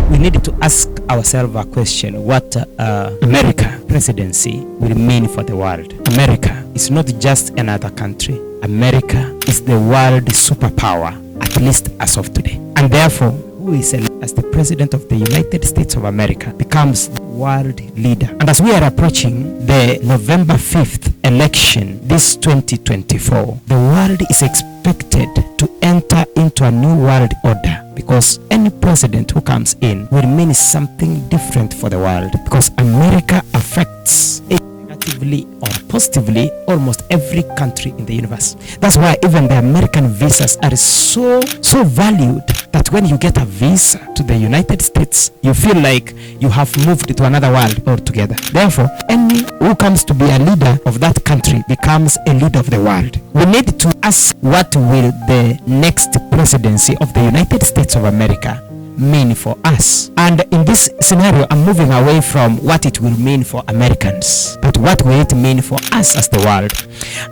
we need to ask ourselves a question: what America presidency will mean for the world. America is not just another country. America is the world superpower, at least as of today. And therefore, who is elected as the president of the United States of America becomes the world leader. And as we are approaching the November 5th election, this 2024, the world is expected to enter into a new world order, because any president who comes in will mean something different for the world, because America affects negatively or positively almost every country in the universe. That's why even the American visas are so valued, that when you get a visa to the United States, you feel like you have moved to another world altogether. Therefore, any who comes to be a leader of that country becomes a leader of the world. We need to ask, what will the next presidency of the United States of America mean for us? And in this scenario, I'm moving away from what it will mean for Americans, but what will it mean for us as the world?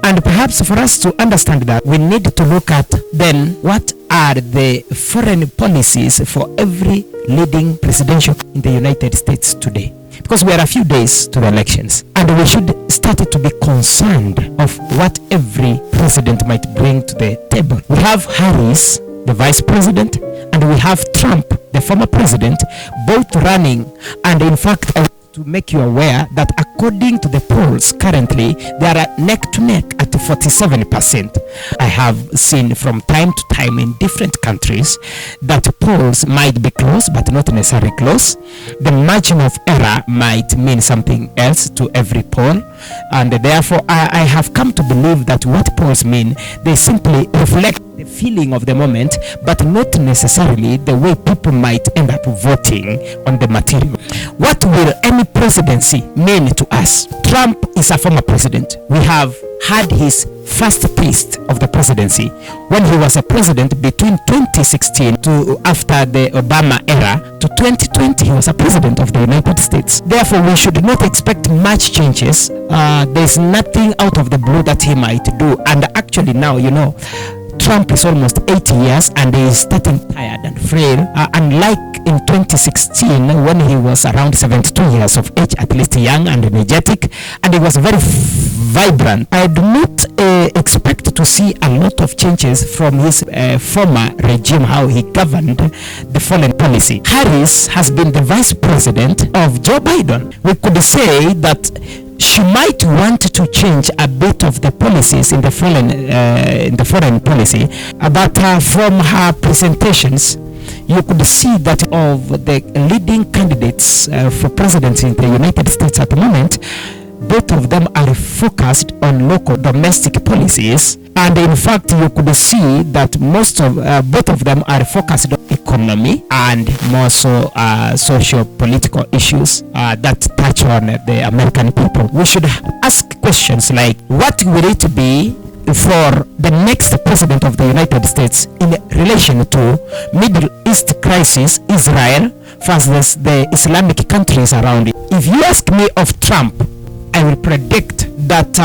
And perhaps for us to understand that, we need to look at then what are the foreign policies for every leading presidential in the United States today. Because we are a few days to the elections, and we should start to be concerned of what every president might bring to the table. We have Harris, the vice president, and we have Trump, the former president, both running. And in fact, I want to make you aware that according to the polls currently, they are neck to neck at 47%. I have seen from time to time in different countries that polls might be close, but not necessarily close. The margin of error might mean something else to every poll, and therefore I have come to believe that what polls mean, they simply reflect the feeling of the moment, but not necessarily the way people might end up voting on the material. What will any presidency mean to us? Trump is a former president. We have had his first taste of the presidency when he was a president between 2016 to after the Obama era to 2020. He was a president of the United States. Therefore, we should not expect much changes. There's nothing out of the blue that he might do. And actually now, Trump is almost 80 years and he is starting tired and frail, unlike in 2016 when he was around 72 years of age, at least young and energetic, and he was very vibrant. I do not expect to see a lot of changes from his former regime, how he governed the foreign policy. Harris has been the vice president of Joe Biden. We could say that she might want to change a bit of the policies in the foreign policy, but from her presentations, you could see that of the leading candidates for presidency in the United States at the moment, both of them are focused on local domestic policies, and in fact you could see that both of them are focused on economy and more so social political issues that touch on the American people. We should ask questions like, what will it be for the next president of the United States in relation to Middle East crisis, Israel versus the Islamic countries around it? If you ask me of Trump, I will predict that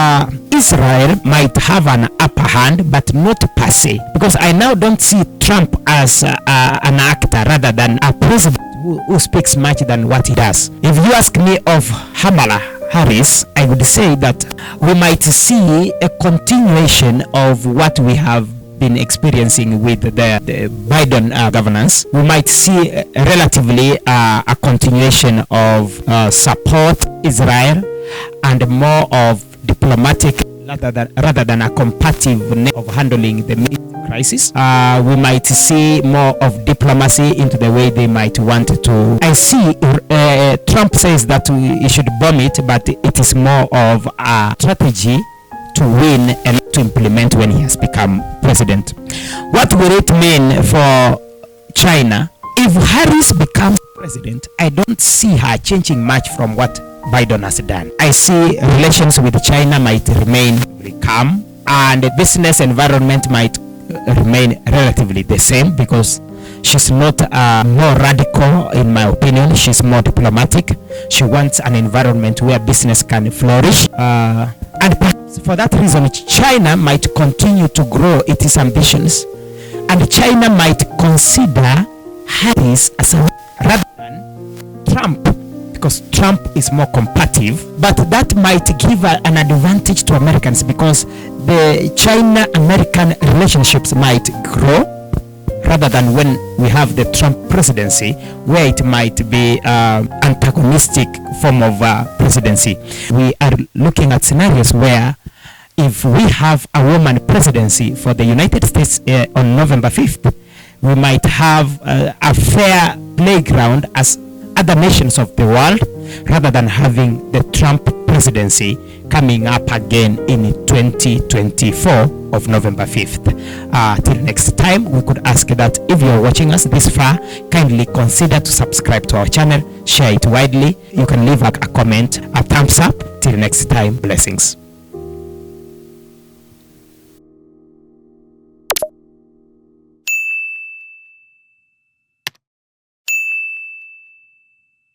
Israel might have an upper hand, but not per se, because I now don't see Trump as an actor rather than a president who speaks much than what he does. If you ask me of Kamala Harris, I would say that we might see a continuation of what we have been experiencing with the Biden governance. We might see relatively a continuation of support Israel and more of diplomatic rather than a compatible of handling the Middle East crisis. We might see more of diplomacy into the way they might want to. I see Trump says that he should bomb it, but it is more of a strategy to win and to implement when he has become president. What will it mean for China? If Harris becomes president, I don't see her changing much from what Biden has done. I see relations with China might remain calm, and the business environment might remain relatively the same, because she's not more radical in my opinion. She's more diplomatic. She wants an environment where business can flourish, and perhaps for that reason China might continue to grow its ambitions, and China might consider Harris as a rather Trump is more combative, but that might give an advantage to Americans because the China-American relationships might grow rather than when we have the Trump presidency, where it might be antagonistic form of presidency. We are looking at scenarios where if we have a woman presidency for the United States on November 5th, we might have a fair playground as other nations of the world, rather than having the Trump presidency coming up again in 2024 of November 5th. Till next time, we could ask that if you're watching us this far, kindly consider to subscribe to our channel, share it widely. You can leave a comment, a thumbs up. Till next time, blessings.